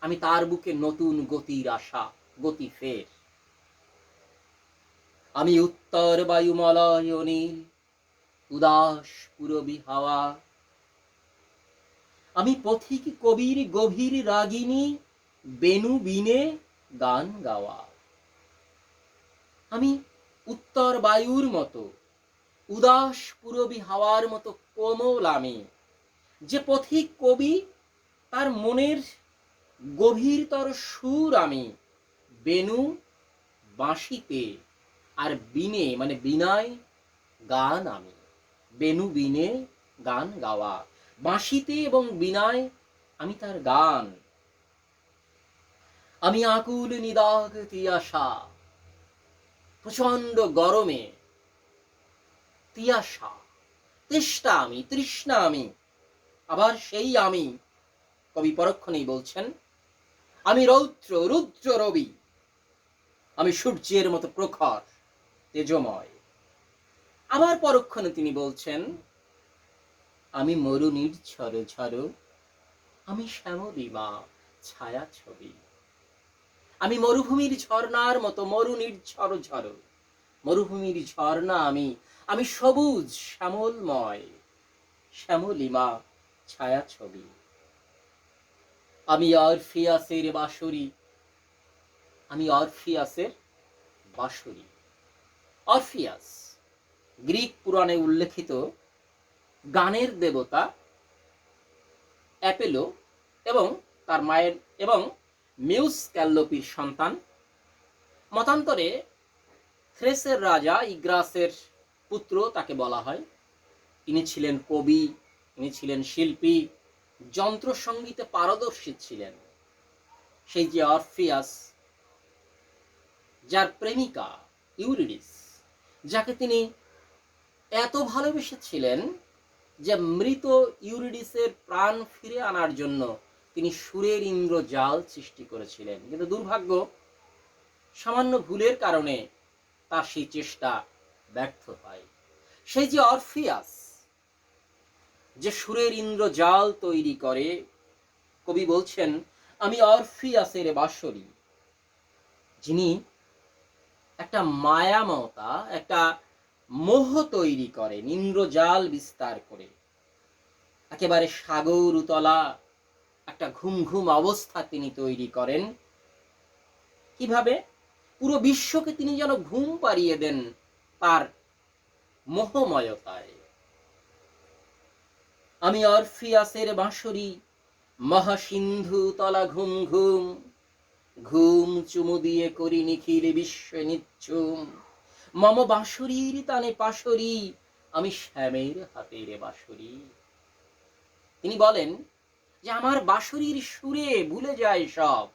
আমি তার বুকে নতুন গতির আশা, গতি ফের। আমি উত্তর বায়ুমলয় নীল, উদাস পুরবী হাওয়া। আমি পথিক কবির গভীর রাগিনী, বেনু বিনে গান গাওয়া। আমি উত্তর বায়ুর মতো, উদাস পুরবী হাওয়ার মতো কোমল আমি। যে পথিক কবি, তার মনের গভীরতর সুর আমি। বেনু বাঁশিতে, আর বিনে মানে বিনায় গান আমি। বেনু বিনে গান গাওয়া, বাঁশিতে এবং বীণায় আমি তার গান। আমি আকুল নিদাগ তিয়াসা, প্রচন্ড গরমে তিয়াসা, তেষ্টা আমি, তৃষ্ণা আমি, আবার সেই আমি। কবি পরক্ষণেই বলছেন আমি রৌদ্র, রুদ্র রবি, আমি সূর্যের মতো প্রখর তেজময়। আবার পরক্ষণে তিনি বলছেন আমি মরুনির ঝড়ো ঝড়ো, আমি শ্যামলিমা ছায়া ছবি। আমি মরুভূমির ঝর্ণার মতো, মরুনির ঝড়ো ঝড়ো, মরুভূমির ঝর্ণা আমি, আমি সবুজ শ্যামলময়, শ্যামলিমা ছায়া ছবি। আমি অরফিয়াসের বাঁশরি, আমি অরফিয়াসের বাঁশরি। অরফিয়াস গ্রিক পুরাণে উল্লেখিত গানের দেবতা অ্যাপেলো এবং তার মায়ের এবং মিউস ক্যাল্লোপির সন্তান। মতান্তরে থ্রেসের রাজা ইগ্রাসের পুত্র তাকে বলা হয়। তিনি ছিলেন কবি, তিনি ছিলেন শিল্পী, যন্ত্রসঙ্গীতে পারদর্শী ছিলেন। সেই যে অরফিয়াস, যার প্রেমিকা ইউরিডিস, যাকে তিনি এত ভালোবেসেছিলেন যে মৃত ইউরিডিসের প্রাণ ফিরে আনার জন্য তিনি সুরের ইন্দ্রজাল সৃষ্টি করেছিলেন। কিন্তু দুর্ভাগ্য, সামান্য ভুলের কারণে তার সেই চেষ্টা ব্যর্থ হয়। সেই যে অরফিয়াস, যে সুরের ইন্দ্রজাল তৈরি করে, কবি বলছেন আমি অরফিয়াসের বাঁশরি, যিনি একটা মায়ামতা, একটা মোহ তৈরি করেন ইন্দ্রজাল বিস্তার করে। একেবারে সাগর উতলা একটা ঘুম ঘুম অবস্থা তিনি তৈরি করেন। কিভাবে? পুরো বিশ্বকে তিনি যেন ঘুম পাড়িয়ে দেন তার মোহময়তায়। আমি অরফিয়াসের বাঁশরি, মহাসিন্ধু তলা ঘুম ঘুম, ঘুম চুমু দিয়ে করি নিখিল বিশ্ব নিচ্ছুম। মম বাঁশরীর তানে পাশরি, আমি শ্যামের হাতের বাঁশরি। তিনি বলেন যে আমার বাঁশরির সুরে ভুলে যায় সব।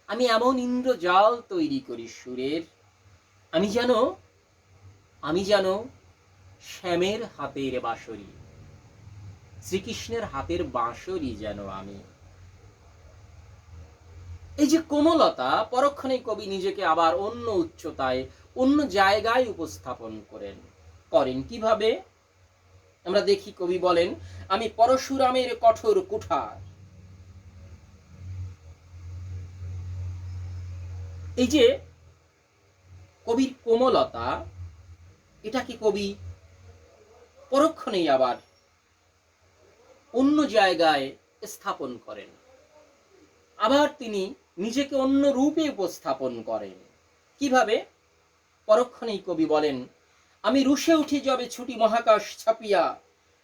আমি এমন ইন্দ্রজাল তৈরি করি সুরের, আমি যেন শ্যামের হাতের বাঁশরি, শ্রীকৃষ্ণের হাতের বাঁশরি যেন আমি। এই যে কোমলতা, পরক্ষণে কবি নিজেকে আবার অন্য উচ্চতায়, অন্য জায়গায় উপস্থাপন করেন। কিভাবে? আমরা দেখি কবি বলেন আমি পরশুরামের কঠোর কুঠার। এই যে কবির কোমলতা, এটাকে কবি পরক্ষণেই আবার অন্য জায়গায় স্থাপন করেন। আবার তিনি নিজেকে অন্য রূপে উপস্থাপন করেন। কিভাবে? পরক্ষণেই কবি বলেন আমি রুশে উঠি যবে ছুটি মহাকাশ ছাপিয়া,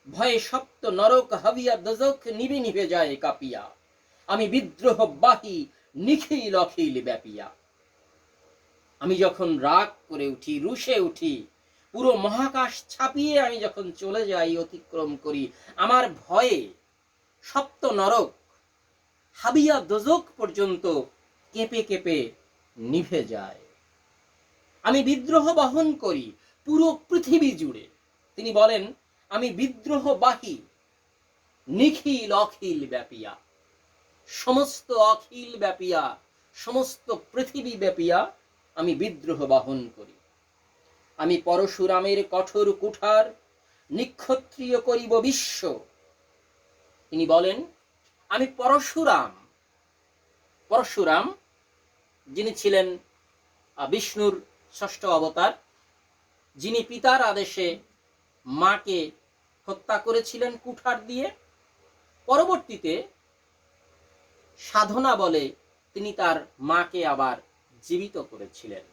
ভয়ে সপ্ত নরক হাবিয়া দোজখ নিভে নিভে যায় কাঁপিয়া, আমি বিদ্রোহ বাহি নিখিল অখিল ব্যাপিয়া। আমি যখন রাগ করে উঠি, রুশে উঠি, পুরো মহাকাশ ছাপিয়ে আমি যখন চলে যাই, অতিক্রম করি, আমার ভয়ে সপ্ত নরক হাবিয়া দোজখ পর্যন্ত কেঁপে কেঁপে নিভে যায়। আমি বিদ্রোহ বহন করি পুরো পৃথিবী জুড়ে। তিনি বলেন আমি বিদ্রোহ বাহী নিখিল অখিল ব্যাপিয়া, সমস্ত অখিল ব্যাপিয়া, সমস্ত পৃথিবী ব্যাপিয়া আমি বিদ্রোহ বহন করি। আমি পরশুরামের কঠোর কুঠার, নিক্ষত্রিয় করিব বিশ্ব। তিনি বলেন আমি পরশুরাম, যিনি ছিলেন বিষ্ণুর ষষ্ঠ অবতার, যিনি পিতার আদেশে মাকে হত্যা করেছিলেন কুঠার দিয়ে। পরবর্তীতে সাধনা বলে তিনি তার মাকে আবার জীবিত করেছিলেন।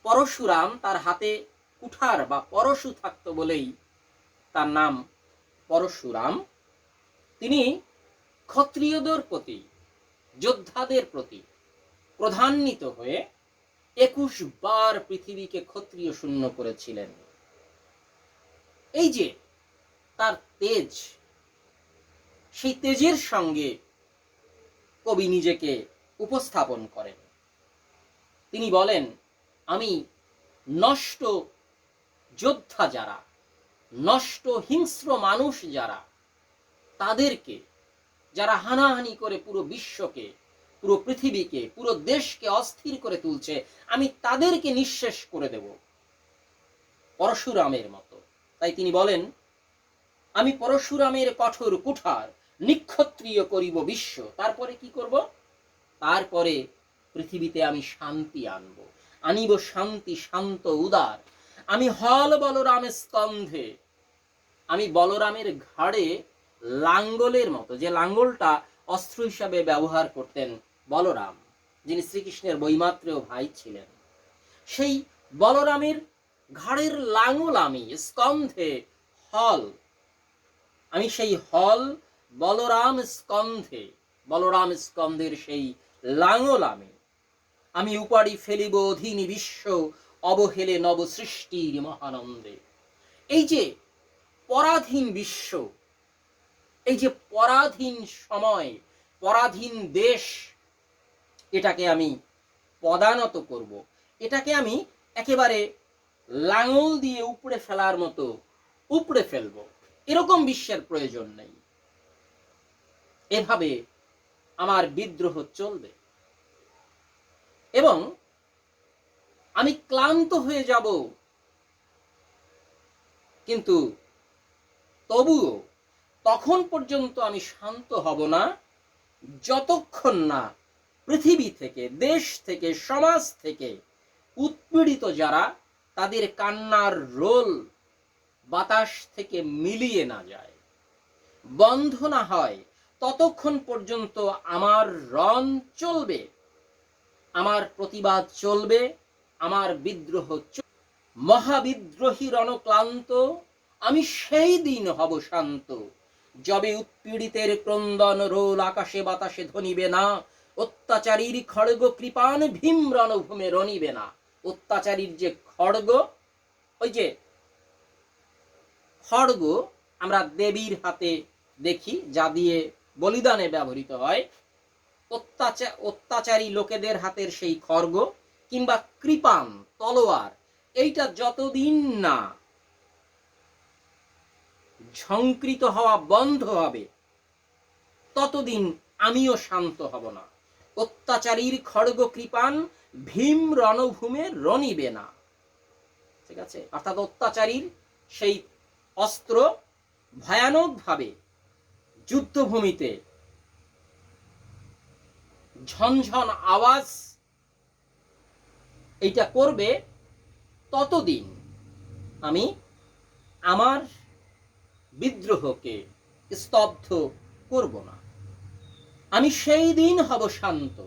পরশুরাম, তার হাতে কুঠার বা পরশু থাকতো বলেই তার নাম পরশুরাম। তিনি ক্ষত্রিয়দের প্রতি, যোদ্ধাদের প্রতি প্রধান্বিত হয়ে 21 বার পৃথিবীকে ক্ষত্রিয় শূন্য করেছিলেন। এই যে তার তেজ, সেই তেজের সঙ্গে কবি নিজেকে উপস্থাপন করেন। তিনি বলেন, আমি নষ্ট যোদ্ধা যারা, নষ্ট হিংস্র মানুষ যারা, তাদেরকে, যারা হানাহানি করে পুরো বিশ্বকে, পুরো পৃথিবীকে, পুরো দেশকে অস্থির করে তুলছে, আমি তাদেরকে নিঃশেষ করে দেব পরশুরামের মতো। তাই তিনি বলেন, আমি পরশুরামের কঠোর কুঠার নিক্ষত্রিয় করিব বিশ্ব। তারপরে কি করব? তারপরে পৃথিবীতে আমি শান্তি আনব, আনিব শান্তি, শান্ত উদার। আমি হল বলরাম স্কন্ধে, আমি বলরামের ঘাড়ে লাঙ্গলের মতো, যে লাঙ্গলটা অস্ত্র হিসাবে ব্যবহার করতেন বলরাম, যিনি শ্রীকৃষ্ণের বৈমাত্রেয় ভাই ছিলেন, সেই বলরামের ঘাড়ের লাঙ্গল আমি, স্কন্ধে হল, আমি সেই হল বলরাম স্কন্ধে, বলরাম স্কন্ধের সেই লাঙ্গল আমি উপাড়ি ফেলিব অধীনী বিশ্ব, অবহেলে নব সৃষ্টির মহানন্দে। এই যে পরাধীন বিশ্ব, এই যে পরাধীন সময়, পরাধীন দেশ, এটাকে আমি পদানত করব, এটাকে আমি একেবারে লাঙল দিয়ে উপড়ে ফেলার মতো উপড়ে ফেলব। এরকম বিশ্বের প্রয়োজন নেই। এভাবে আমার বিদ্রোহ চলবে এবং আমি ক্লান্ত হয়ে যাব, কিন্তু তবুও তখন পর্যন্ত আমি শান্ত হব না, যতক্ষণ না পৃথিবী থেকে, দেশ থেকে, সমাজ থেকে উৎপীড়িত যারা, তাদের কান্নার রোল বাতাস থেকে মিলিয়ে না যায়, বন্ধ না হয়, ততক্ষণ পর্যন্ত আমার রণ চলবে, আমার প্রতিবাদ চলবে, আমার বিদ্রোহ চলবে। মহাবিদ্রোহী রণক্লান্ত, আমি সেই দিন হব শান্ত, যবে উৎপীড়িতের ক্রন্দন রোল আকাশে বাতাসে ধ্বনিবে না, অত্যাচারীর খড়গ কৃপান ভীম রণভূমে রণিবে না। অত্যাচারীর যে খড়গ, ওই যে খড়গ আমরা দেবীর হাতে দেখি, যা দিয়ে বলিদানে ব্যবহৃত হয়, অত্যাচারী লোকেদের হাতের সেই খড়গ কিংবা কৃপান তলোয়ার, এইটা যতদিন না ঝংকৃত হওয়া বন্ধ হবে, ততদিন আমিও শান্ত হব না। অত্যাচারীর খড়গ কৃপান ভীম রণভূমে রণিবে না। ঠিক আছে? অর্থাৎ অত্যাচারীর সেই অস্ত্র ভয়ানকভাবে যুদ্ধভূমিতে ঝনঝন আওয়াজ এইটা করবে, ততদিন আমি আমার বিদ্রোহকে স্তব্ধ করব না। আমি সেই দিন হব শান্ত।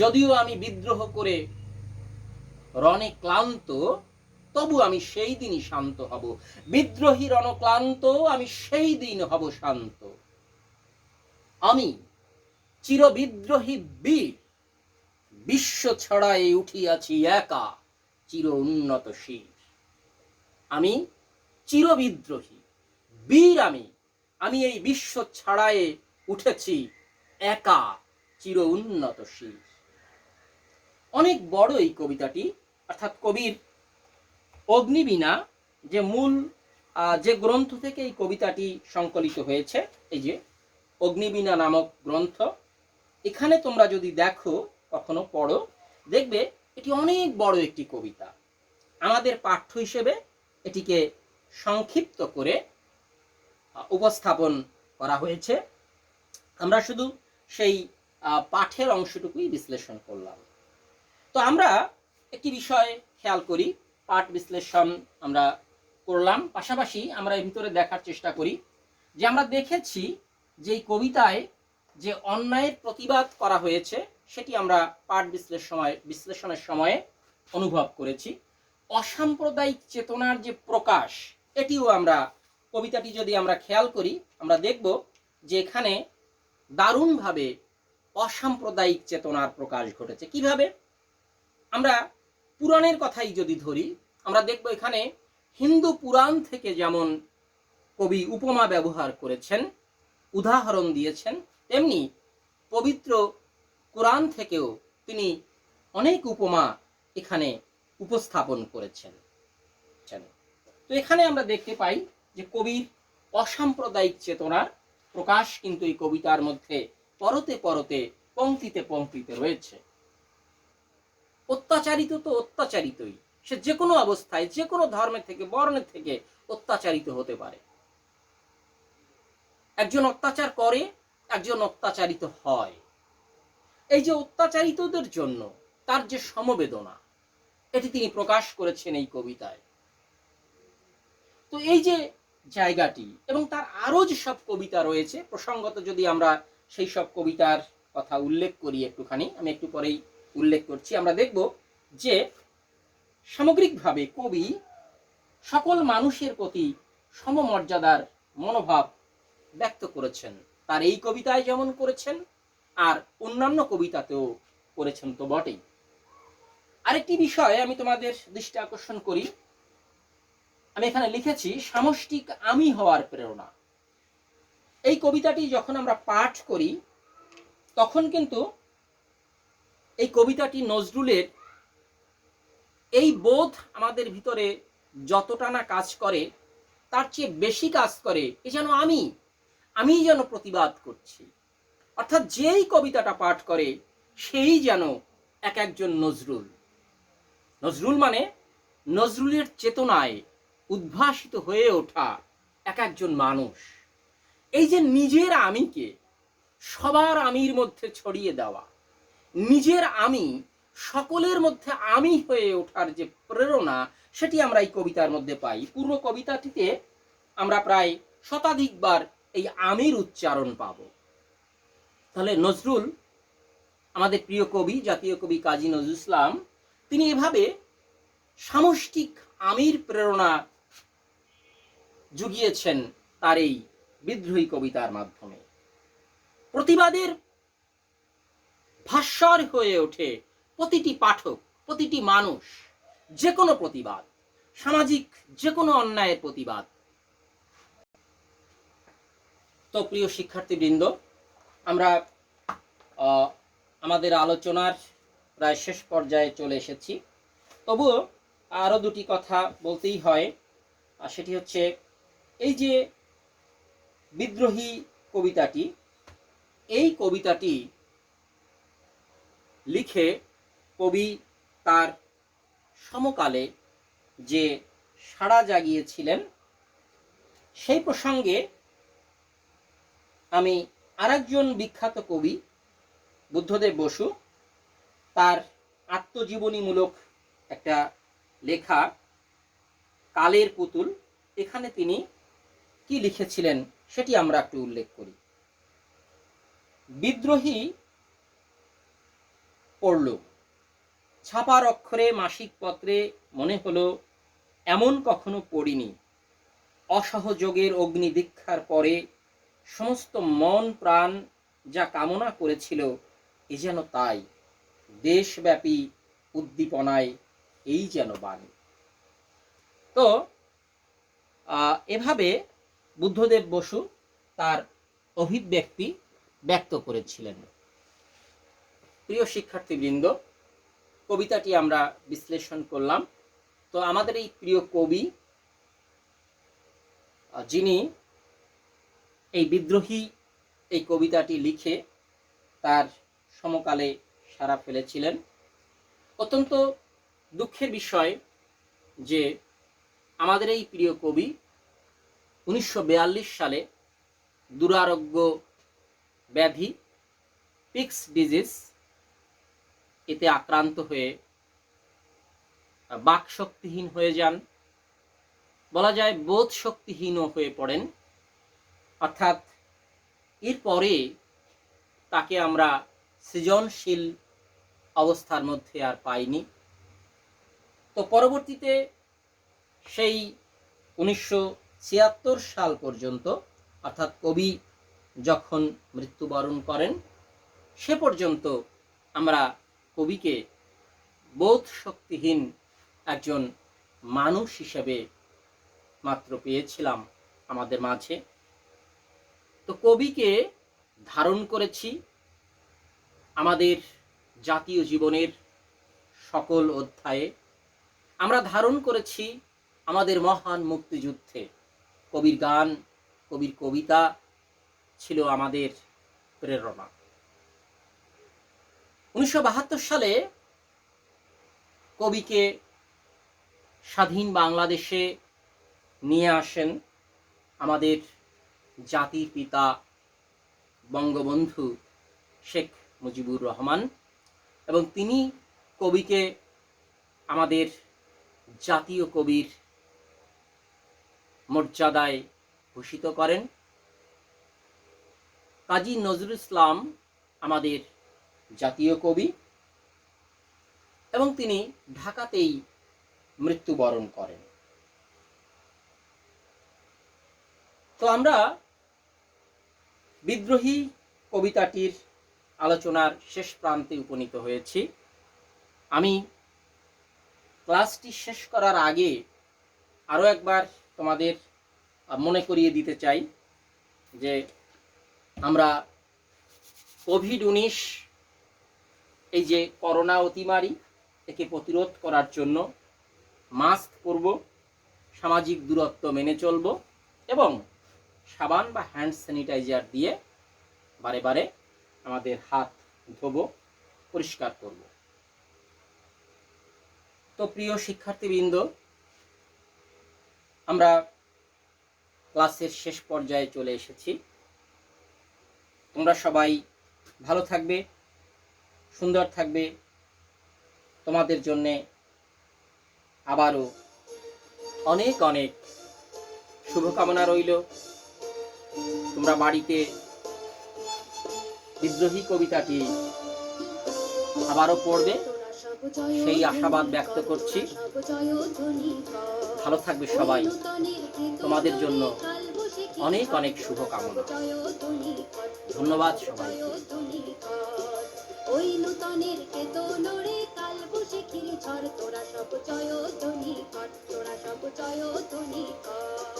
যদিও আমি বিদ্রোহ করে রণে ক্লান্ত, তবু আমি সেই দিনই শান্ত হব। বিদ্রোহী রণক্লান্ত, আমি সেই দিন হব শান্ত। আমি চিরবিদ্রোহী বীর, বিশ্ব ছড়ায় উঠিয়াছি একা, চির উন্নত শির। আমি চিরবিদ্রোহী বীর, আমি এই বিশ্ব ছাড়ায় উঠেছি একা, চির উন্নত শির। অনেক বড় এই কবিতাটি, অর্থাৎ কবির অগ্নিবীণা, যে মূল যে গ্রন্থ থেকে এই কবিতাটি সংকলিত হয়েছে, এই যে অগ্নিবীণা নামক গ্রন্থ, এখানে তোমরা যদি দেখো, কখনো পড়ো, দেখবে এটি অনেক বড় একটি কবিতা। আমাদের পাঠ্য হিসেবে এটিকে সংক্ষিপ্ত করে উপস্থাপন করা হয়েছে। আমরা শুধু সেই পাঠের অংশটুকুই বিশ্লেষণ করলাম। তো আমরা একটি বিষয় খেয়াল করি, পাঠ বিশ্লেষণ আমরা করলাম, পাশাপাশি আমরা এর ভিতরে দেখার চেষ্টা করি যে আমরা দেখেছি যে এই কবিতায় যে অন্যায়ের প্রতিবাদ করা হয়েছে, সেটি আমরা পাঠ বিশ্লেষণের সময়ে অনুভব করেছি। অসাম্প্রদায়িক চেতনার যে প্রকাশ, এটিও আমরা, কবিতাটি যদি আমরা খেয়াল করি, আমরা দেখব যে এখানে দারুণভাবে অসাম্প্রদায়িক চেতনার প্রকাশ ঘটেছে। কিভাবে? আমরা পুরাণের কথাই যদি ধরি, আমরা দেখব এখানে হিন্দু পুরাণ থেকে যেমন কবি উপমা ব্যবহার করেছেন, উদাহরণ দিয়েছেন, তেমনি পবিত্র কোরআন থেকেও তিনি অনেক উপমা এখানে উপস্থাপন করেছেন। তো এখানে আমরা দেখতে পাই যে কবির অসাম্প্রদায়িক চেতনার প্রকাশ কিন্তু এই কবিতার মধ্যে পরতে পরতে, পংক্তিতে পংক্তিতে রয়েছে। অত্যাচারিত তো অত্যাচারিতই, সে যে কোনো অবস্থায়, যে কোনো ধর্মের থেকে, বর্ণের থেকে অত্যাচারিত হতে পারে। একজন অত্যাচার করে, একজন অত্যাচারিত হয়। এই যে অত্যাচারিতদের জন্য তার যে সমবেদনা, এটি তিনি প্রকাশ করেছেন এই কবিতায়। তো এই যে জায়গাটি, এবং তার আরো যেসব কবিতা রয়েছে, প্রসঙ্গত যদি আমরা সেই সব কবিতার কথা উল্লেখ করি একটুখানি, আমি একটু পরেই উল্লেখ করছি, আমরা দেখব যে সামগ্রিকভাবে কবি সকল মানুষের প্রতি সমমর্যাদার মনোভাব ব্যক্ত করেছেন। তার এই কবিতায় যেমন করেছেন, আর অন্যান্য কবিতাতেও করেছেন তো বটেই। আরেকটি বিষয় আমি তোমাদের দৃষ্টি আকর্ষণ করি, আমি এখানে লিখেছি সামষ্টিক আমি হওয়ার প্রেরণা। এই কবিতাটি যখন আমরা পাঠ করি তখন কিন্তু এই কবিতাটি নজরুলের এই বোধ আমাদের ভিতরে যতটা না কাজ করে, তার চেয়ে বেশি কাজ করে এ যেন আমি যেন প্রতিবাদ করছি। অর্থাৎ যেই কবিতাটা পাঠ করে সেই যেন এক একজন নজরুল। নজরুল মানে নজরুলের চেতনায় উদ্ভাসিত হয়ে ওঠা এক একজন মানুষ। এই যে নিজের আমিকে সবার আমির মধ্যে ছড়িয়ে দেওয়া, নিজের আমি সকলের মধ্যে আমি হয়ে ওঠার যে প্রেরণা, সেটি আমরা এই কবিতার মধ্যে পাই। পুরো কবিতাটিতে আমরা প্রায় শতাধিকবার এই আমির উচ্চারণ পাব। তাহলে নজরুল, আমাদের প্রিয় কবি, জাতীয় কবি কাজী নজরুল ইসলাম, তিনি এভাবে সামষ্টিক আমির প্রেরণা জুগিয়েছেন তার এই বিদ্রোহী কবিতার মাধ্যমে। প্রতিবাদের ভাস্বর হয়ে ওঠে প্রতিটি পাঠক, প্রতিটি মানুষ। যে কোনো প্রতিবাদ, সামাজিক যে কোনো অন্যায়ের প্রতিবাদ। তো প্রিয় শিক্ষার্থীবৃন্দ, আমরা আমাদের আলোচনার প্রায় শেষ পর্যায়ে চলে এসেছি। তবুও আরো দুটি কথা বলতেই হয়, আর সেটি হচ্ছে এই যে বিদ্রোহী কবিতাটি, এই কবিতাটি লিখে কবি তার সমকালে যে সাড়া জাগিয়েছিলেন, সেই প্রসঙ্গে আমি আরেকজন বিখ্যাত কবি বুদ্ধদেব বসু, তার আত্মজীবনীমূলক একটা লেখা কালের পুতুল, এখানে তিনি কি লিখেছিলেন সেটি আমরা একটু উল্লেখ করি। বিদ্রোহী পড়ল, ছাপার অক্ষরে মাসিক পত্রে মনে হলো এমন কখনো পড়িনি। অসহযোগের অগ্নি দীক্ষার পরে সমস্ত মন প্রাণ যা কামনা করেছিল এ যেন তাই, দেশব্যাপী উদ্দীপনায় এই যেন বাণী। তো এভাবে বুদ্ধদেব বসু তার অভিব্যক্তি ব্যক্ত করেছিলেন। প্রিয় শিক্ষার্থীবৃন্দ, কবিতাটি আমরা বিশ্লেষণ করলাম। তো আমাদের এই প্রিয় কবি, যিনি এই বিদ্রোহী এই কবিতাটি লিখে তার সমকালে সাড়া ফেলেছিলেন, অত্যন্ত দুঃখের বিষয় যে আমাদের এই প্রিয় কবি 1942 সালে দুরারোগ্য ব্যাধি, পিক্স ডিজিজ, এতে আক্রান্ত হয়ে বাক শক্তিহীন হয়ে যান, বলা যায় বোধ শক্তিহীনও হয়ে পড়েন। অর্থাৎ এরপরে তাকে আমরা সৃজনশীল অবস্থার মধ্যে আর পাইনি। তো পরবর্তীতে সেই 1976 সাল পর্যন্ত, অর্থাৎ কবি যখন মৃত্যুবরণ করেন সে পর্যন্ত আমরা কবিকে বোধ শক্তিহীন একজন মানুষ হিসেবে মাত্র পেয়েছিলাম আমাদের মাঝে। তো কবিকে ধারণ করেছি আমাদের জাতীয় জীবনের সকল অধ্যায়ে, আমরা ধারণ করেছি আমাদের মহান মুক্তিযুদ্ধে। কবির গান, কবির কবিতা ছিল আমাদের প্রেরণা। 1972 সালে কবিকে স্বাধীন বাংলাদেশে নিয়ে আসেন আমাদের জাতির পিতা বঙ্গবন্ধু শেখ মুজিবুর রহমান, এবং তিনি কবিকে আমাদের জাতীয় কবির মর্যাদায় ভূষিত করেন। কাজী নজরুল ইসলাম আমাদের জাতীয় কবি, এবং তিনি ঢাকাতেই মৃত্যুবরণ করেন। তো আমরা বিদ্রোহী কবিতাটির আলোচনার শেষ প্রান্তে উপনীত হয়েছি। আমি ক্লাসটি শেষ করার আগে আরও একবার তোমাদের মনে করিয়ে দিতে চাই যে আমরা কোভিড-19 এই যে করোনা অতিমারি, একে প্রতিরোধ করার জন্য মাস্ক পরব, সামাজিক দূরত্ব মেনে চলব এবং সাবান বা হ্যান্ড স্যানিটাইজার দিয়ে বারে বারে আমাদের হাত ধোবো, পরিষ্কার করব। তো প্রিয় শিক্ষার্থীবৃন্দ, আমরা ক্লাসের শেষ পর্যায়ে চলে এসেছি। তোমরা সবাই ভালো থাকবে, সুন্দর থাকবে। তোমাদের জন্য আবারও অনেক অনেক শুভকামনা রইল। তোমরা বাড়িতে বিদ্রোহী কবিতাটি আবারও পড়বে, সেই আশাবাদ ব্যক্ত করছি। ভালো থাকবে সবাই। তোমাদের জন্য অনেক অনেক শুভকামনা। ধন্যবাদ সবাই। ওই নূতনের কেতনরে কাল বসে খিরি ঝড়, তোরা সব জয় ধ্বনি কর, তোরা সব জয় ধ্বনি কর।